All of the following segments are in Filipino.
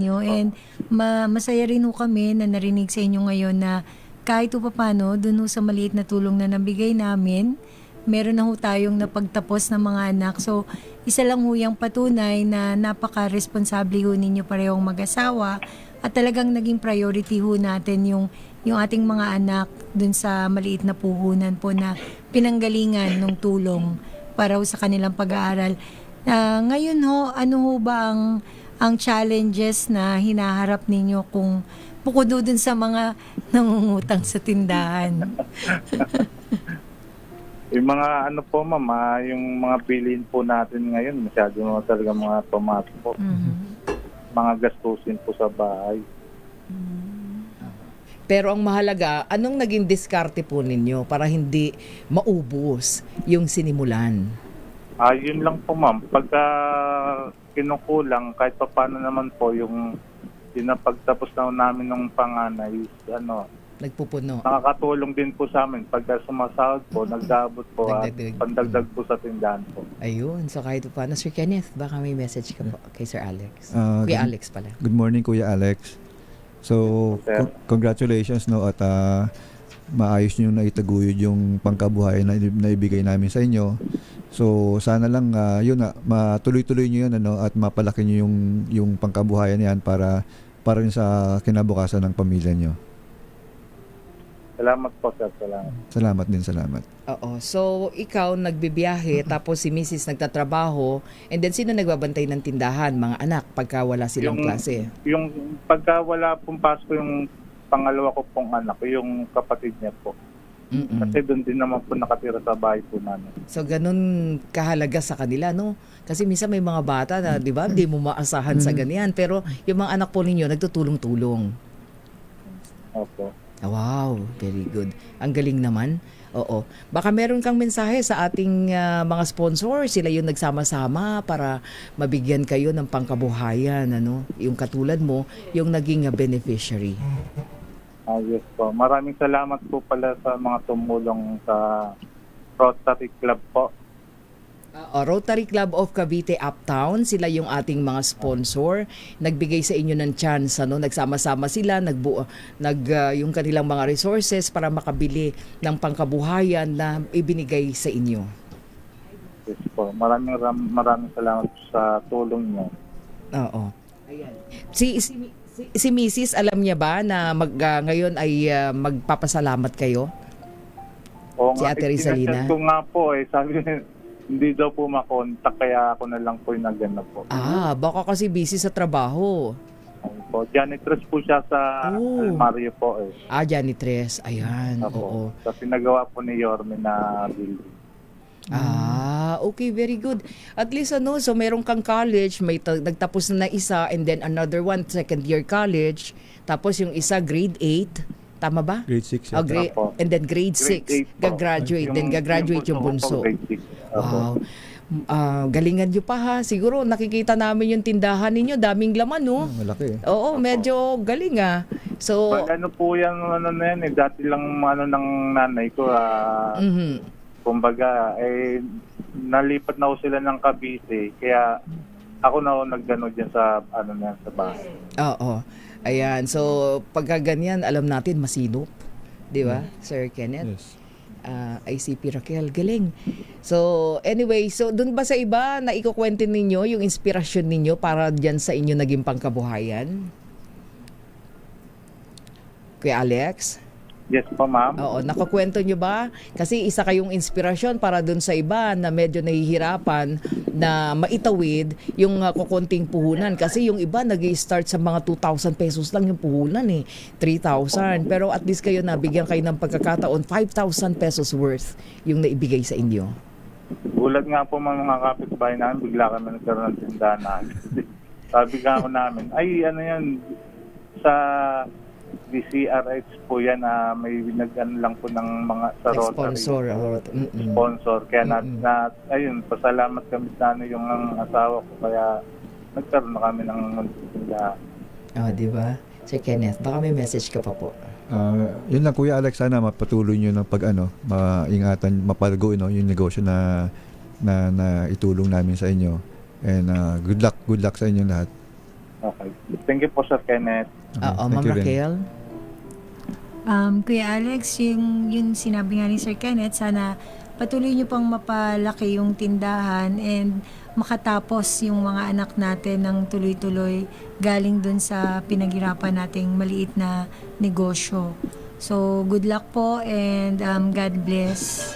nyo. And masaya rin ho kami na narinig sa inyo ngayon na kahit pa paano, dun ho sa maliit na tulong na nabigay namin, meron na ho tayong napagtapos ng mga anak. So, isa lang ho yung patunay na napaka-responsable ho ninyo parehong mag-asawa at talagang naging priority ho natin yung ating mga anak dun sa maliit na puhunan po na pinanggalingan ng tulong para ho sa kanilang pag-aaral. Ngayon ho, ano ho ba ang challenges na hinaharap ninyo kung bukod ho dun sa mga nangungutang sa tindahan? Yung mga ano po ma'am, yung mga bilhin po natin ngayon, masyado na talaga mga tomato po. Mga gastusin po sa bahay. Pero ang mahalaga, anong naging diskarte po ninyo para hindi maubos yung sinimulan? Yun lang po ma'am, pagka kinukulang, kahit pa paano naman po yung napagtapos na namin ng panganay, Nagpupuno. nakakatulong din po sa amin. Pagka sumasahod po, nag-aabot po at Dagdag. pandagdag po sa tindahan po. Ayun, so kahit pa paano. Sir Kenneth, baka may message ka po kay Sir Alex. Kuya Good- Alex pala. Good morning, Kuya Alex. So, Sir. congratulations no at maayos niyo na itaguyod yung pangkabuhayan na naibigay namin sa inyo. So, sana lang yun na matuloy-tuloy niyo yun at mapalaki niyo yung pangkabuhayan niyan para rin sa kinabukasan ng pamilya niyo. Salamat po sir, salamat. Salamat din, salamat. Oo. So, ikaw nagbibiyahe, tapos si Mrs. nagtatrabaho, and then sino nagbabantay ng tindahan? Mga anak, pagka wala silang klase. Yung pagka wala pong pasko yung pangalawa ko pong anak, yung kapatid niya po. Mm-mm. Kasi doon din naman po nakatira sa bahay po namin. So, ganun kahalaga sa kanila, no? Kasi minsan may mga bata na, di ba, di mo maasahan sa ganyan. Pero yung mga anak po ninyo, nagtutulong-tulong. Opo. Wow, very good. Ang galing naman. Oo. Baka meron kang mensahe sa ating mga sponsor. Sila yung nagsama-sama para mabigyan kayo ng pangkabuhayan. Yung katulad mo, yung naging beneficiary. Yes po. Maraming salamat po pala sa mga tumulong sa Rotary Club po. Rotary Club of Cavite Uptown, sila yung ating mga sponsor. Nagbigay sa inyo ng chance, nagsama-sama sila, yung kanilang mga resources para makabili ng pangkabuhayan na ibinigay sa inyo. Yes po. Maraming salamat sa tulong niyo. Oo. Ayan. Si Mrs. alam niya ba na ngayon ay magpapasalamat kayo? O Si Ate Rizalina? Ko nga po sabi hindi daw po makontak kaya ako na lang po yung nagana po. Baka kasi busy sa trabaho. Po. Janitress po siya sa Mario po Janitress. Ayan. Oo. Sa pinagawa po ni Yorme na building. Okay, very good. At least so meron kang college, may nagtapos na isa and then another one, second year college. Tapos yung isa grade 8. Tama ba? Grade 6. And then grade 6, gagraduate. Then gagraduate yung bunso. Wow. Galingan nyo pa ha. Siguro nakikita namin yung tindahan ninyo. Daming laman, no? Malaki. Oo, medyo galing So, ano po yan, na yan dati lang ng nanay ko. Kumbaga, nalipat na ko sila ng Cavite. Kaya ako na naggano dyan sa, sa bahay. Oo. Ayan. So, pagka ganyan, alam natin masinop. Di ba, Sir Kenneth? Yes. ICP Raquel, galing. So, anyway, so dun ba sa iba na ikukwento ninyo yung inspirasyon ninyo para dyan sa inyo naging pangkabuhayan? Kuya Alex? Yes po, ma'am. Oo, nakakwento nyo ba? Kasi isa kayong inspirasyon para dun sa iba na medyo nahihirapan na maitawid yung kukunting puhunan. Kasi yung iba nag-i-start sa mga 2,000 pesos lang yung puhunan 3,000. Pero at least kayo nabigyan kayo ng pagkakataon, 5,000 pesos worth yung naibigay sa inyo. Gulat nga po mga kapitbahay namin, bigla kami nagkaroon ng tindahan namin. Sabi nga ako namin, yan, sa DCRH po yan, may nag-ano lang po ng mga sa Rotary. Sponsor. Kaya ayun, pasalamat kami sa yung asawa ko, kaya nagkaroon na kami ng tindahan. Di ba? Sir Kenneth, baka may message ka pa po. Yun lang, Kuya Alex, sana mapatuloy nyo ng maingatan, mapalago yung negosyo na itulong namin sa inyo. And good luck sa inyo lahat. Okay. Thank you po, Sir Kenneth. Oo, Thank Ma'am you rin. Raquel. Kuya Alex, yung sinabi nga ni Sir Kenneth, sana patuloy niyo pang mapalaki yung tindahan and makatapos yung mga anak natin ng tuloy-tuloy galing dun sa pinaghirapan nating maliit na negosyo. So, good luck po and God bless.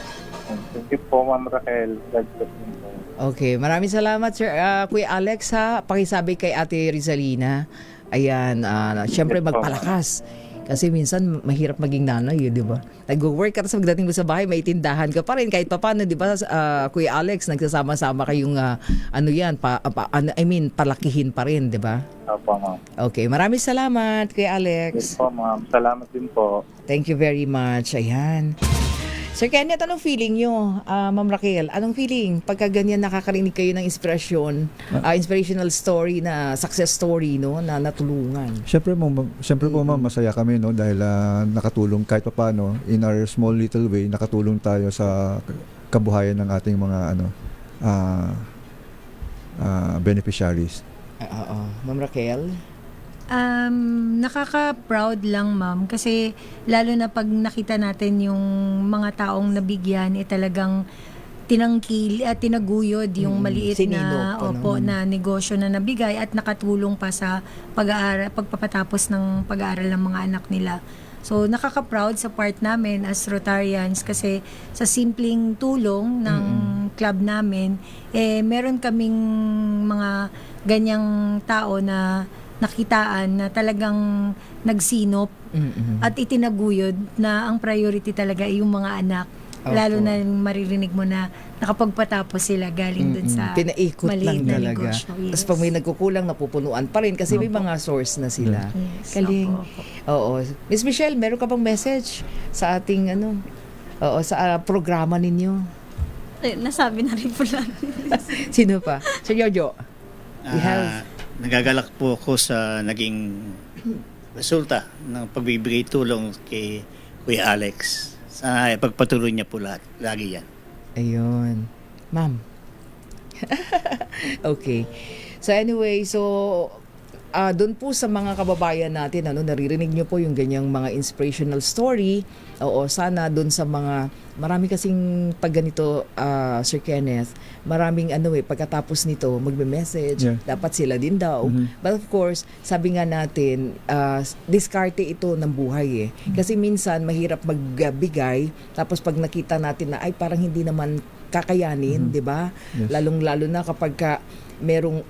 Thank you po, Ma'am Raquel. God bless you po. Okay, maraming salamat Sir Kuya Alex ha. Pakisabi kay Ate Rizalina. Ayan, syempre Yes po, magpalakas. Kasi minsan mahirap maging nanay, di ba? Nag-work ka tapos pagdating mo sa bahay, may tindahan ka pa rin kahit papaano, di ba? Kuya Alex, nagsasama-sama kayong palakihin pa rin, di ba? Opo, Ma'am. Okay, maraming salamat Kuya Yes Alex. po, Ma'am. Salamat din po. Thank you very much. Ayan. Sir Kenneth, anong feeling nyo? Ma'am Raquel, anong feeling pagka ganyan nakakarinig kayo ng inspirasyon, inspirational story na success story, no, na natulungan? Siyempre po ma'am, masaya kami no dahil nakatulong kahit papaano in our small little way, nakatulong tayo sa kabuhayan ng ating mga beneficiaries. Oo. Ma'am Raquel? Nakaka-proud lang, ma'am, kasi lalo na pag nakita natin yung mga taong nabigyan, talagang tinangkil at tinaguyod yung maliit na Sininop, ano? na negosyo na nabigay at nakatulong pa sa pagpapatapos ng pag-aaral ng mga anak nila. So, nakaka-proud sa part namin as Rotarians kasi sa simpleng tulong ng club namin, meron kaming mga ganyang tao na nakitaan na talagang nagsinop at itinaguyod na ang priority talaga ay yung mga anak. Opo. Lalo na yung maririnig mo na nakapagpatapos sila galing dun sa Pinaikot lang maliit na talaga. negosyo. Tapos pag may nagkukulang, napupunuan pa rin kasi may mga source na sila. Yes, Galing. opo. Oo. Miss Michelle, meron ka bang message sa ating sa programa ninyo? Nasabi na rin po lang. Sino pa? Sir Jojo. We have Nagagalak po ako sa naging resulta ng pagbibigay tulong kay Kuya Alex. Sana ipagpatuloy niya po lagi yan. Ayun. Ma'am. Okay. So anyway, doon po sa mga kababayan natin, naririnig nyo po yung ganyang mga inspirational story. Oo, sana doon sa mga, marami kasing pag ganito, Sir Kenneth, maraming pagkatapos nito, magme-message, Yeah. dapat sila din daw. But of course, sabi nga natin, diskarte ito ng buhay eh. Kasi minsan, mahirap magbigay, tapos pag nakita natin na, ay parang hindi naman kakayanin, di ba? Yes. Lalong-lalo na kapag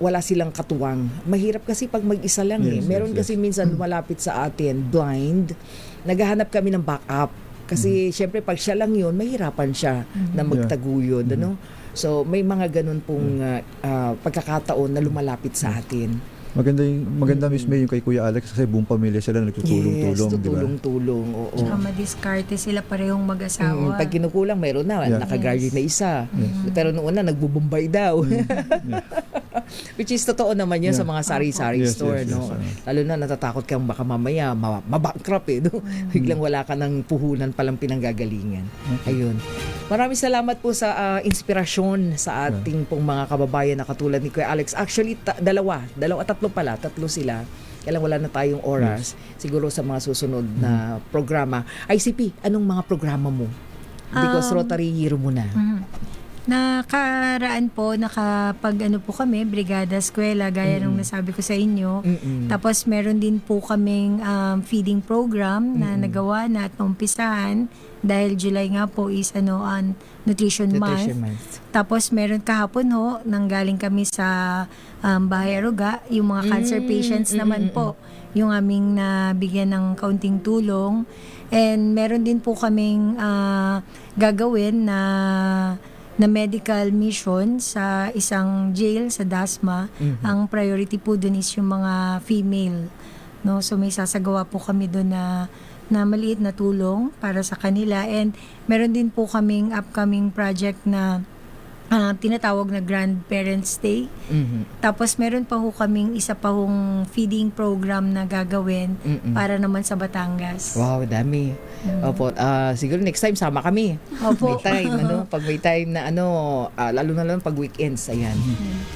wala silang katuwang. Mahirap kasi pag mag-isa lang eh. Yes, Meron yes, kasi minsan malapit sa atin, blind. Naghahanap kami ng backup. Kasi syempre pag siya lang yun, mahirapan siya na magtaguyod. Ano? So may mga ganun pong pagkakataon na lumalapit sa atin. Maganda Miss May yung kay Kuya Alex kasi buong pamilya sila nagtutulong-tulong, di ba? tutulong-tulong. Oo. Tsaka madiskarte sila parehong mag-asawa. Pag kinukulang, meron na. Yeah. Naka-guardian na isa. Pero noon na, nagbubumbay daw. Which is totoo naman yun sa mga sari-sari Yes, store. yes, No? yes. Lalo na natatakot kang baka mamaya mabankrupt eh. No? Biglang wala ka ng puhunan palang pinanggagalingan. Ayun. Maraming salamat po sa inspirasyon sa ating pong mga kababayan na katulad ni Kuya Alex. Actually, tatlo sila. Kailang wala na tayong oras. Siguro sa mga susunod na programa. ICP, anong mga programa mo? Because Rotary Year mo na. Nakaraan po, po kami, Brigada Eskwela, gaya nung nasabi ko sa inyo. Tapos meron din po kaming feeding program na nagawa na at naumpisahan dahil July nga po is Nutrition Month. Tapos meron kahapon nanggaling kami sa Bahay Aruga, yung mga cancer patients naman po, yung aming nabigyan ng kaunting tulong. And meron din po kaming gagawin na medical mission sa isang jail sa Dasma. Ang priority po dun is yung mga female. No? So may sasagawa po kami dun na maliit na tulong para sa kanila. And meron din po kaming upcoming project na tinatawag na Grandparents Day. Mhm. Tapos meron pa ho kaming isa pa hong feeding program na gagawin para naman sa Batangas. Wow, dami. Opo, siguro next time sama kami. Opo. May time, pag may time na lalo na lang pag weekends, ayan,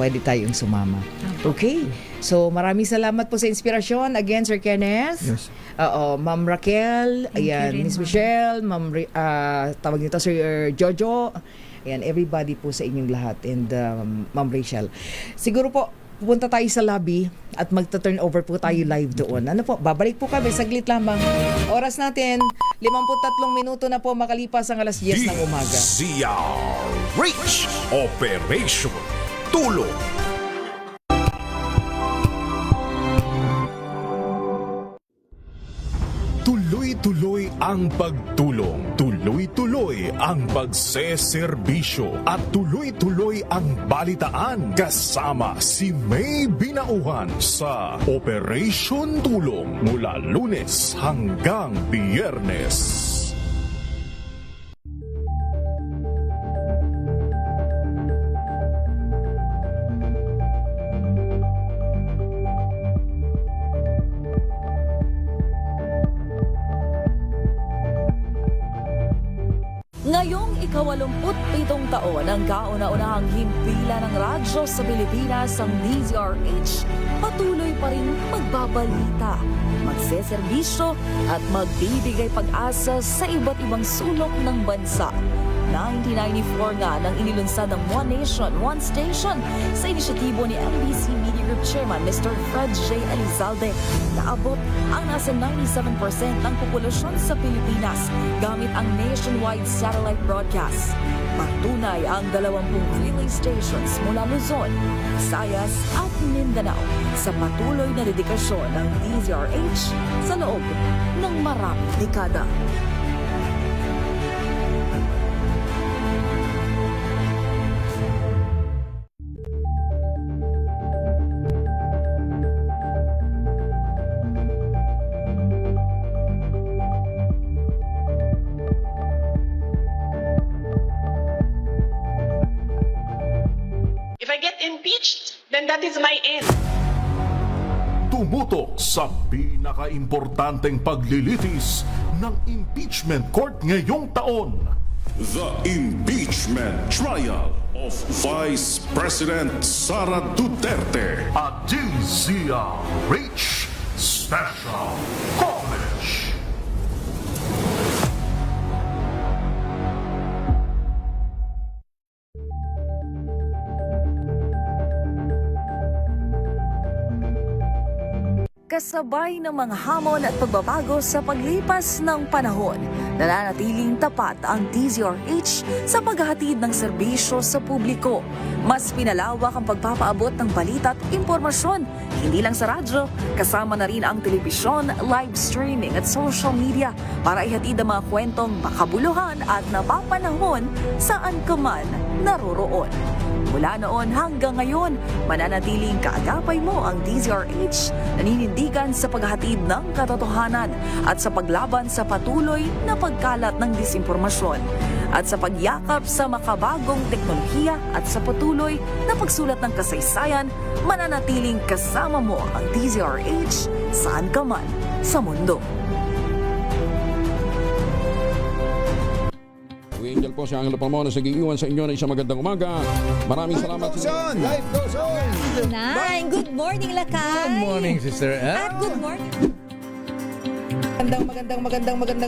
pwede tayong sumama. Okay, so maraming salamat po sa inspirasyon. Again, Sir Kenneth. Yes. Oo, Ma'am Raquel, Thank you ayan, rin, Miss ma'am. Michelle, tawag nito Sir Jojo, ayan, everybody po sa inyong lahat, and Ma'am Rachel. Siguro po, pupunta tayo sa lobby at magta-turn over po tayo live doon. Ano po, babalik po kami, saglit lamang. Oras natin, 53 minuto na po makalipas ang alas 10 ng umaga. Reach Operation Tulong. Tuloy-tuloy ang pagtulong, tuloy-tuloy ang pagseserbisyo, at tuloy-tuloy ang balitaan kasama si May Binauhan sa Operation Tulong mula Lunes hanggang Biyernes. Ngayong ika-87 taon ang kauna-unahang himpilan ng radyo sa Pilipinas, ang DZRH, patuloy pa rin magbabalita, magseserbisyo at magbibigay pag-asa sa iba't ibang sulok ng bansa. 1994 nga nang inilunsad ng One Nation, One Station sa inisyatibo ni MBC Media Group Chairman Mr. Fred J. Elizalde. Naabot ang nasa 97% ng populasyon sa Pilipinas gamit ang nationwide satellite broadcast. Patunay ang 20 relay stations mula Luzon, Visayas at Mindanao sa patuloy na dedikasyon ng DZRH sa loob ng maraming dekada. If I get impeached, then that is my end. Tumutok sa pinaka-importanteng paglilitis ng impeachment court ngayong taon. The Impeachment Trial of Vice President Sara Duterte. At DZRH Special Coverage. Kasabay ng mga hamon at pagbabago sa paglipas ng panahon, nananatiling tapat ang DZRH sa paghahatid ng serbisyo sa publiko. Mas pinalawak ang pagpapaabot ng balita at impormasyon, hindi lang sa radyo, kasama na rin ang telebisyon, live streaming at social media para ihatid ang mga kwentong makabuluhan at napapanahon saan ka man naroroon. Mula noon hanggang ngayon, mananatiling kaagapay mo ang DZRH, naninindigan sa paghahatid ng katotohanan at sa paglaban sa patuloy na pagkalat ng disinformasyon at sa pagyakap sa makabagong teknolohiya at sa patuloy na pagsulat ng kasaysayan, mananatiling kasama mo ang DZRH saan ka man sa mundo. Angel po si Angelo Palmona sa giiwan sa inyo na isang magandang umaga. Maraming salamat. Life goes on! Good morning, Lakay! Good morning, Sister Ann. At good morning.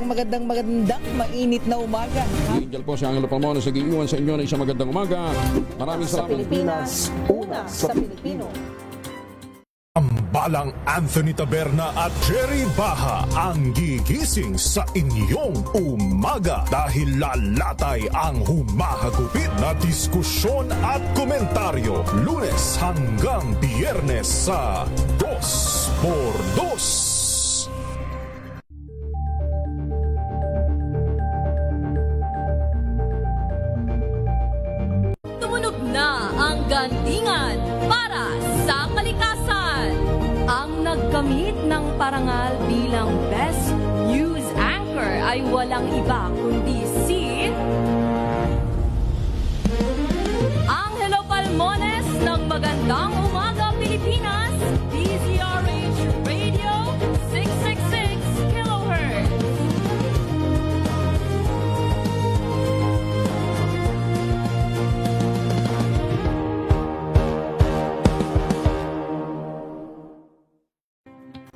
Magandang mainit na umaga. Angel po si Angelo Palmona sa giiwan sa inyo na isang magandang umaga. Maraming Sa salamat. Pilipinas, una sa Pilipino. Balang Anthony Taberna at Jerry Baha ang gigising sa inyong umaga dahil lalatay ang humahagupit na diskusyon at komentaryo Lunes hanggang Biyernes sa 2x2. Tumunog na ang gandingan para sa kalikasan. Ang nagkamit ng parangal bilang Best News Anchor ay walang iba kundi si Magandang umaga, Pilipinas! DZRH Radio 666 kHz.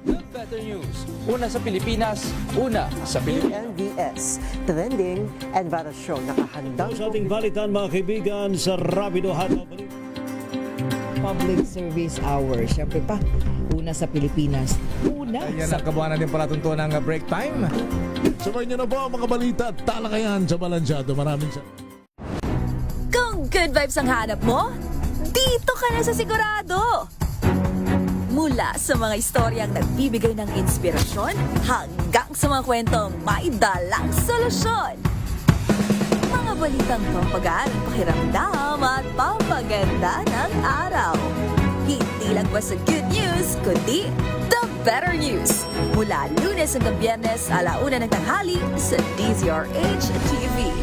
Good Better News. Una sa Pilipinas, una sa Pilipinas. NBS, trending and viral show nakahandang Sa ating balitan mga kaibigan sa Rapido Hataw. Public Service Hour. Siyempre pa, una sa Pilipinas. Una Ayan sa ang kabuhanan din pala tuntunan ng break time. Sabay niyo na po ang mga balita at talakayan sa Balansyado. Maraming salamat. Kung good vibes ang hanap mo, dito ka na sa sigurado! Mula sa mga istoryang nagbibigay ng inspirasyon hanggang sa mga kwentong may dalang solusyon. Mga balitang pampagaan, pakiramdam at pampaganda ng araw. Hindi lang ba sa good news, kundi the better news. Mula Lunes hanggang Biyernes, 1:00 ng tanghali sa DZRH TV.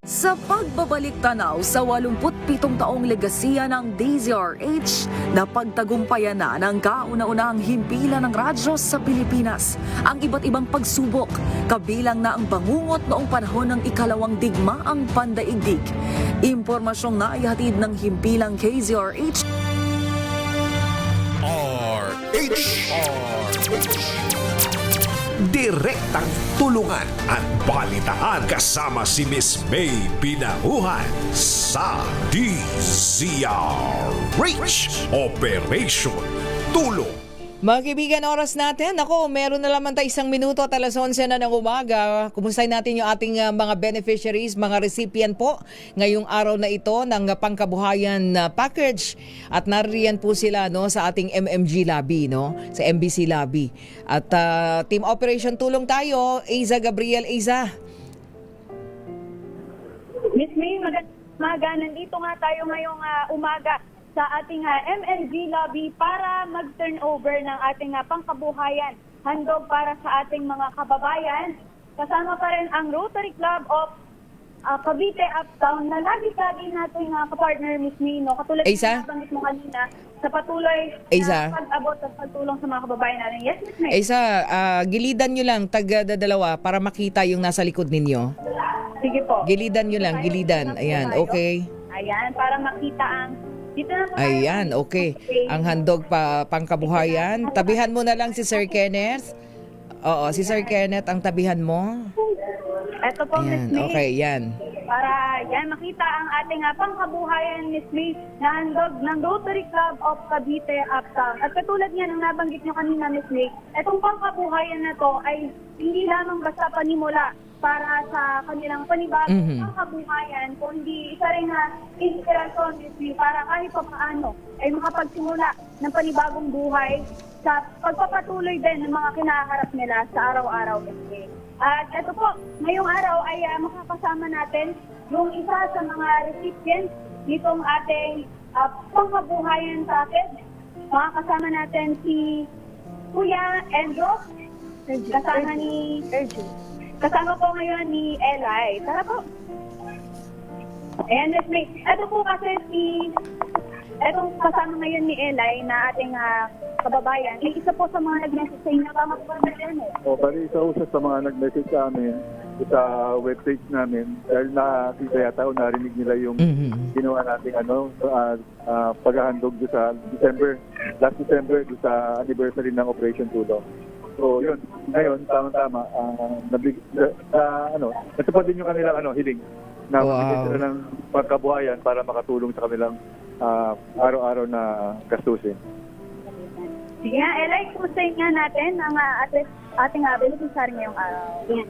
Sa pagbabalik tanaw sa 87 taong legasiya ng DZRH, napagtagumpayan na ng kauna-unahang himpilan ng radyo sa Pilipinas ang iba't ibang pagsubok, kabilang na ang bangungot noong panahon ng ikalawang digmaang pandaigdig. Impormasyong naihatid ng himpilang KZRH. Direktang tulungan at balitaan kasama si Miss May Pinahuhan sa DZRH Operation Tulong. mga kaibigan, oras natin. Ako, meron na lamang tayo 1 minuto at 11:00 na ng umaga. Kumustahin natin yung ating mga beneficiaries, mga recipient po ngayong araw na ito ng pangkabuhayan package. At nariyan po sila no, sa ating MMG lobby, no, sa MBC lobby. At Team Operation Tulong tayo, Aiza Gabriel. Aiza. Miss May, magandang umaga. Nandito nga tayo ngayong umaga sa ating MNG lobby para mag-turnover ng ating pangkabuhayan. Handog para sa ating mga kababayan. Kasama pa rin ang Rotary Club of Cavite Uptown na lagi-lagi natin kapartner, Miss May. No? Katulad Aiza? ng nabanggit mo kanina, sa patuloy Aiza? na pag-abot at pagtulong sa mga kababayan natin. Yes, Miss May? Aiza, gilidan nyo lang, tag-dalawa para makita yung nasa likod ninyo. Sige po. Gilidan nyo lang, gilidan. Ayan, okay. Ayan, para makita ang... Dito na po tayo. Ayan, okay. Ang handog pangkabuhayan. Tabihan mo na lang si Sir Kenneth. Oo, si Sir Kenneth ang tabihan mo. Ito po, Ayan, Miss May. okay, yan. Para yan makita ang ating pangkabuhayan, Miss May, na handog ng Rotary Club of Cavite Uptown. At katulad niyan, ang nabanggit nyo kanina, Miss May, itong pangkabuhayan na to ay hindi lamang basta panimula para sa kanilang panibagong pangkabuhayan, kundi isa rin na inspirasyon, Miss May, para kahit pa paano ay makapagsimula ng panibagong buhay sa pagpapatuloy din ng mga kinaharap nila sa araw-araw, Miss May. At ito po, ngayong araw ay makakasama natin yung isa sa mga recipients nitong ating pangkabuhayan package. Makakasama natin si Kuya Enzo, kasama ni Erjun. Kasama po ngayon ni Eli. Tara po. Ayan, Miss May. Ito po kasi etong kasama ngayon ni Eli na ating kababayan. Isa po sa mga nag-message sa inyo. Tama po ba yan? Bali, isa sa mga nag-message sa amin sa webpage namin dahil nakita yata o narinig nila yung ginawa nating paghahandog sa last December sa anniversary ng Operation Tulong. So yun, ngayon tama-tama natupad din yung kanilang hiling na bigyan sila ng pagkabuhayan para makatulong sa kanilang araw-araw na gastusin. Sige nga, Eli, kumustahin nga natin ang ating beneficiary ngayong araw. Yeah.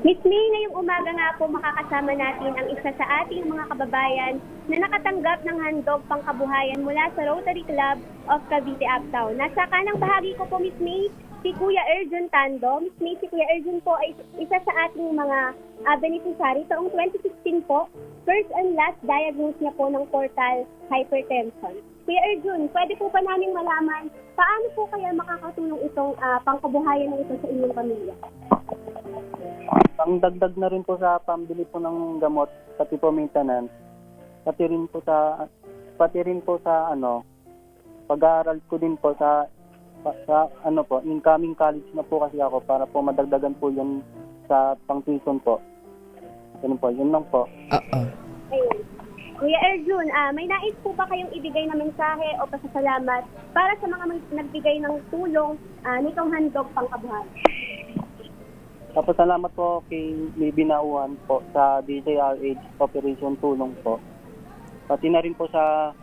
Miss May, ngayong umaga nga po makakasama natin ang isa sa ating mga kababayan na nakatanggap ng handog pangkabuhayan mula sa Rotary Club of Cavite Uptown. Nasa kanang bahagi ko po, Miss May, si Kuya Erjun Tando. Miss May, si Kuya Erjun po ay isa sa ating mga beneficiary. Taong 2016 po, first and last diagnose niya po ng portal hypertension. Kuya Erjun, pwede po pa namin malaman paano po kaya makakatulong itong pangkabuhayan ng ito sa inyong pamilya? Ang dagdag na rin po sa pambili po ng gamot, pati po maintenance, pati rin po sa pag-aaral ko din po sa incoming college na po kasi ako para po madagdagan po yun sa pang-tuition po. Ganun po, yun lang po. Ayun. Kuya Erjun, may nais po ba kayong ibigay na mensahe o pasasalamat para sa mga nagbigay ng tulong nitong handog pangkabuhayan? Salamat po kay Libby Nauhan po sa DJRH Operation Tulong po. Pati na rin po sa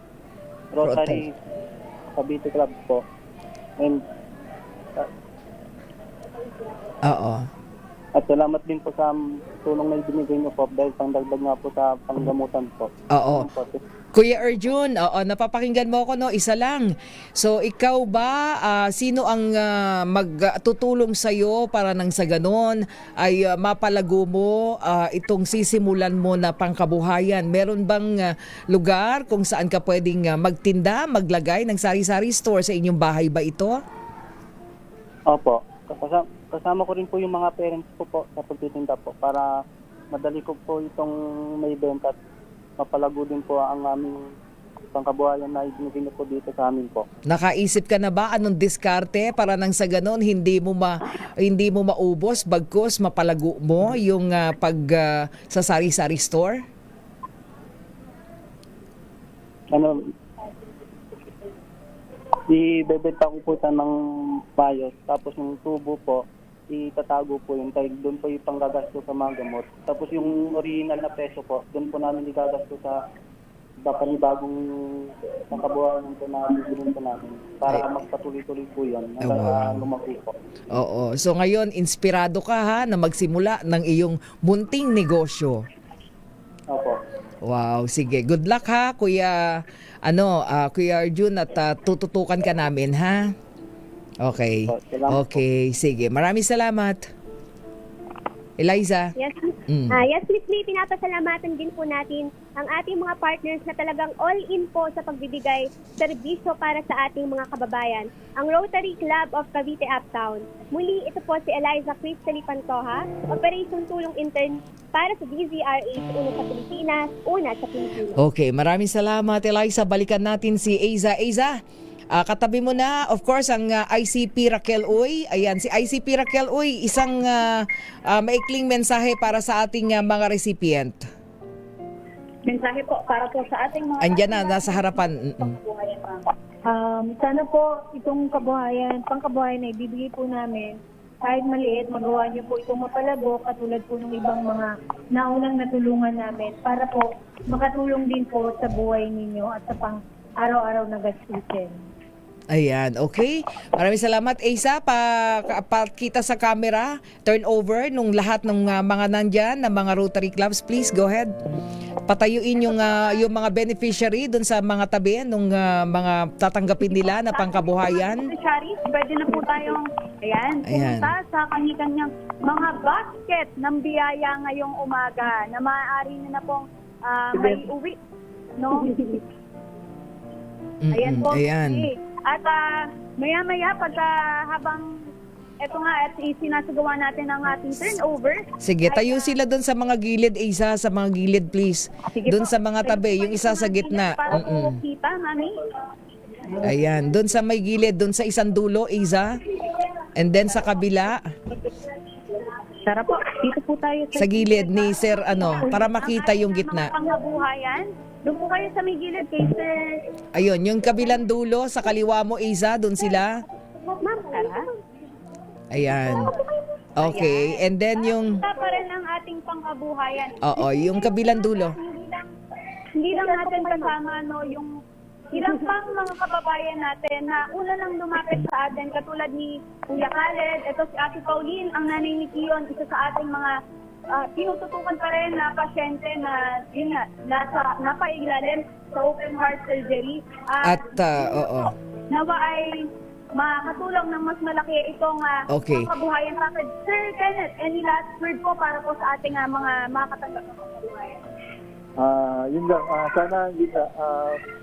Rotary Cavite Club po. And Oo. at salamat din po sa tulong na ibinigay niyo po dahil pangdagdag nga po sa panggamutan po. Oo. Kuya Erjun, napapakinggan mo ako, no? Isa lang. So, ikaw ba, sino ang magtutulong sa'yo para nang sa ganon ay mapalago mo itong sisimulan mo na pangkabuhayan? Meron bang lugar kung saan ka pwedeng magtinda, maglagay ng sari-sari store sa inyong bahay ba ito? Opo. Kasama ko rin po yung mga parents ko po sa pagtitinda po para madali ko po itong may benta at mapalago din po ang aming pangkabuhayan na ibinigay po dito sa amin po. Nakaisip ka na ba anong diskarte para nang sa ganon hindi mo maubos bagkus mapalago mo yung sa sari-sari store? Ibebenta ko po siya ng bayos tapos yung tubo po itatago po yun dahil doon po yung panggagasto sa mga gamot. Tapos yung original na peso po, doon po namin igagasto sa panibagong pangkabuhayan po na bibili po namin para magpatuloy-tuloy po yan hanggang lumaki po. Oo. So ngayon, inspirado ka ha na magsimula ng iyong munting negosyo. Opo. Wow, sige. Good luck ha, Kuya Arjun, at tututukan ka namin ha. Okay. Okay, sige. Maraming salamat. Eliza. Yes, yes, Miss May, pinapasalamatan din po natin ang ating mga partners na talagang all-in po sa pagbibigay serbisyo para sa ating mga kababayan. Ang Rotary Club of Cavite Uptown. Muli, ito po si Eliza Cristally Pantoja, Operation Tulong Intern para sa DZRH, una sa Pilipinas, una sa Pilipinas. Okay, maraming salamat, Eliza. Balikan natin si Eiza. Eiza, katabi mo na, of course, ang ICP Raquel Uy. Ayan, si ICP Raquel Uy, isang maikling mensahe para sa ating mga recipient. Mensahe po para po sa ating mga... Andyan na, nasa harapan. Sana po itong pangkabuhayan na ibibigay po namin, kahit maliit, magawa niyo po itong mapalago katulad po ng ibang mga naunang natulungan namin para po makatulong din po sa buhay ninyo at sa pang-araw-araw na gastusin. Ayan, okay. Maraming salamat, Eiza. Pakita sa camera, turn over nung lahat ng mga nandyan, ng mga Rotary Clubs. Please, go ahead. Patayuin yung mga beneficiary dun sa mga tabi, nung mga tatanggapin nila na pangkabuhayan. Beneficiaries, pwede na po tayong, pumunta sa kanyang mga basket ng biyaya ngayong umaga na maaari nyo na pong may uwi. No? Ayan po. Ayan. At maya-maya habang eto nga at isinasagawa natin ang ating turnover. Sige, tayo sila doon sa mga gilid, Eiza, sa mga gilid please. Doon sa mga tabi, yung isa sa gitna. Para po kita, mami. Ayan, doon sa may gilid, doon sa isang dulo, Eiza. And then sa kabila. Tara po, dito po tayo sa gilid ni Sir, para makita yung gitna. Pangkabuhayan. Doon po kayo sa may gilid kay Sir. Ayun, yung kabilang dulo, sa kaliwa mo, Eiza, doon sila. Ma'am, tara. Ayan. Okay, and then yung... Ito pa rin ang ating pangkabuhayan. Oo, yung kabilang dulo. Hindi lang natin kasama yung ilang pang mga kababayan natin na una lang lumapit sa atin katulad ni Kuya Khaled, ito si Ate Pauline, ang nanay ni Kion, isa sa ating mga tinututukan pa rin na pasyente na yun na napailalim sa open heart surgery. Oo. Nawa ay makatulong ng mas malaki itong kabuhayan sa akin. Sir Kenneth, any last word po para po sa ating mga makatanggap ng kabuhayan? Yun lang. Sana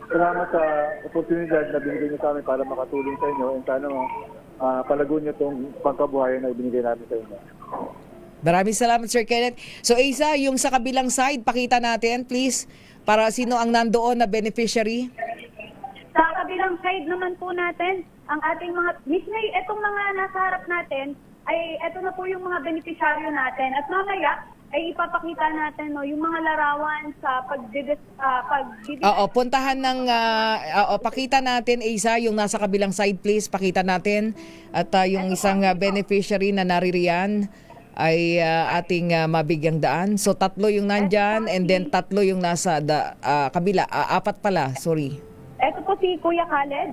salamat sa oportunidad na binigay niyo sa amin para makatulong sa inyo and sana palago niyo itong pangkabuhayan na ibinigay namin sa inyo. Maraming salamat, Sir Kenneth. So, Asa, yung sa kabilang side, pakita natin, please, para sino ang nandoon na beneficiary. Sa kabilang side naman po natin, ang ating mga, Miss May, etong mga nasa harap natin, ay eto na po yung mga beneficiaryo natin. At mamaya, ay ipapakita natin yung mga larawan sa Oo, puntahan ng, pakita natin, Asa, yung nasa kabilang side, please, pakita natin. At yung isang beneficiary na naririyan ay ating mabigyang daan. So, 3 yung nandyan, and then 3 yung nasa kabila. 4 pala, sorry. Ito po si Kuya Khaled,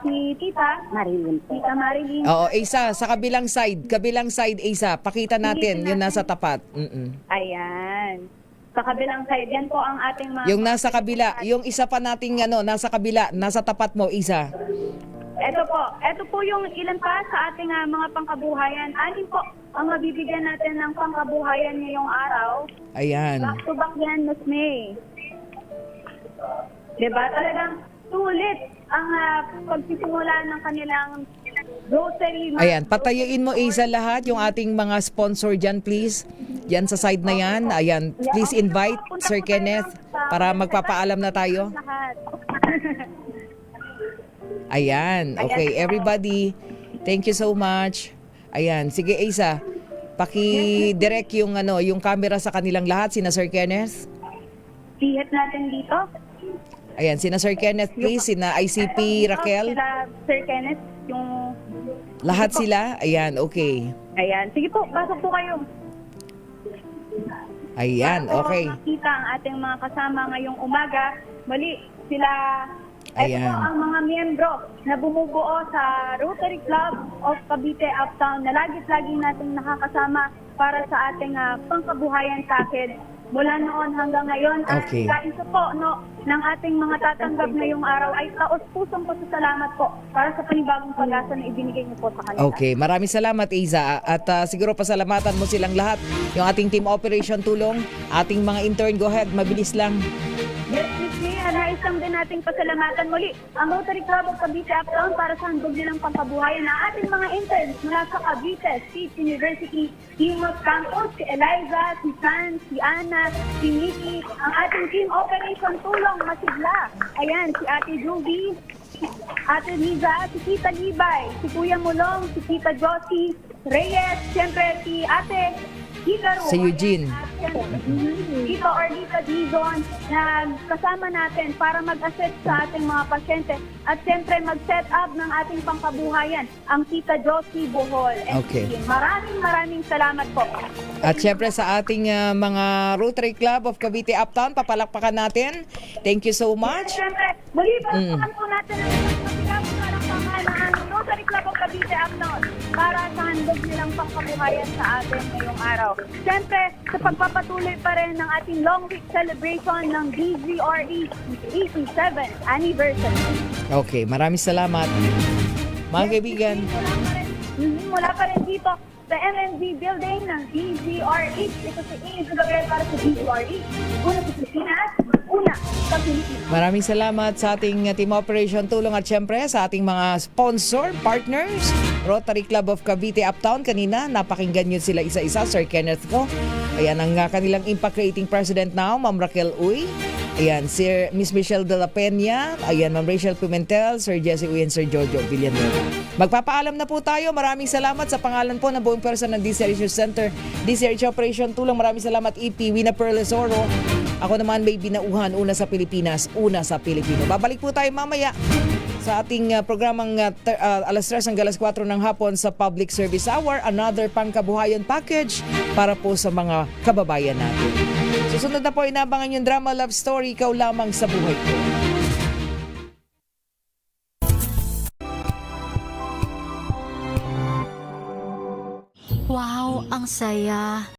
si Tita Marilyn. Tita Marilyn. Oo, Asa, sa kabilang side, Asa, pakita natin yung nasa tapat. Ayan. Sa kabilang side, yan po ang ating mga... Yung nasa kabila, yung isa pa nating nasa kabila, nasa tapat mo, Isa. Ito po yung ilan pa sa ating mga pangkabuhayan. Anin po ang mabibigyan natin ng pangkabuhayan ngayong araw. Ayan. Back to back yan, Miss May. Diba? Talagang sulit ang pagsisimula ng kanilang grocery. Ayan, patayuin mo, Isa, lahat yung ating mga sponsor dyan, please. Yan sa side na yan. Ayan, please invite Sir Kenneth para magpapaalam na tayo. Ayan, okay, everybody, thank you so much. Ayan, sige, Asa, paki-direct yung yung camera sa kanilang lahat, sina Sir Kenneth. Pihat natin dito. Ayan, sina Sir Kenneth, please, sina ICP Raquel. Sila Sir Kenneth, yung... Lahat sila? Ayan, okay. Ayan, sige po, pasok po kayo. Ayan, okay. Makita ang ating mga kasama ngayong umaga. Muli, sila... Ayan. Ito po ang mga miyembro na bumubuo sa Rotary Club of Cavite Uptown na lagi-lagi nating nakakasama para sa ating pangkabuhayan sakit mula noon hanggang ngayon. Okay. At isa po ng ating mga tatanggap ngayong araw ay taos-pusong pasasalamat po para sa panibagong pag-asa na ibinigay niyo po sa kanila. Okay, maraming salamat, Isa. At siguro pasalamatan mo silang lahat. Yung ating team operation tulong, ating mga intern, go ahead, mabilis lang. Yes, Miss Mia, nais lang din nating pasalamatan muli ang Rotary Club of Cavite Uptown para sa handog nilang pangkabuhayan na ating mga interns mula sa Cavite State University, Timos Campus, si Eliza, si San, si Ana, si Nikki, ang ating team operation tulong masigla. Ayan, si Ate Juby, Ate Liza, si Tita Libay, si Kuya Mulong, si Tita Josie, Reyes, siyempre si Ate Hikaru, Si Eugene. Dito or Lita Dizon na kasama natin para mag-assist sa ating mga pasyente at siyempre mag-set up ng ating pangkabuhayan ang Tita Josie Bohol. Okay. Maraming salamat po. At syempre sa ating mga Rotary Club of Cavite Uptown, papalakpakan natin. Thank you so much. Siyempre, muli palakpakan po natin ang pamahalaan ng Rotary Club of Cavite Uptown para sa handog nilang pangkabuhayan sa atin ngayong araw. Siyempre, sa pagpapatuloy pa rin ng ating long week celebration ng DZRE 87th anniversary. Okay, maraming salamat. Mga kaibigan. Mula pa rin dito sa MNZ building ng DZRE. Ito si Ingrid Gabriel para sa DZRE. Una sa Pilipinas, una sa Pilipinas. Maraming salamat sa ating team operation tulong at syempre sa ating mga sponsor, partners, Rotary Club of Cavite Uptown. Kanina, napakinggan nyo sila isa-isa, Sir Kenneth ko. Ayan ang kanilang Impact Creating President now, Ma'am Raquel Uy. Ayan, Sir Miss Michelle de la Peña. Ayan, Ma'am Rachel Pimentel, Sir Jesse Uy, and Sir Jojo Villanueva. Magpapaalam na po tayo. Maraming salamat sa pangalan po ng buong person ng DCRH Center, DCRH Operation Tulong. Maraming salamat, EP Wina Perlesoro. Ako naman may binauhan, una sa Pilipinas, una sa Pilipino. Babalik po tayo mamaya sa ating programang alas 3 hanggang alas 4 ng hapon sa Public Service Hour, another pangkabuhayan package para po sa mga kababayan natin. Susunod na po, inabangan yung drama love story, Ikaw Lamang sa Buhay Ko. Wow, ang saya.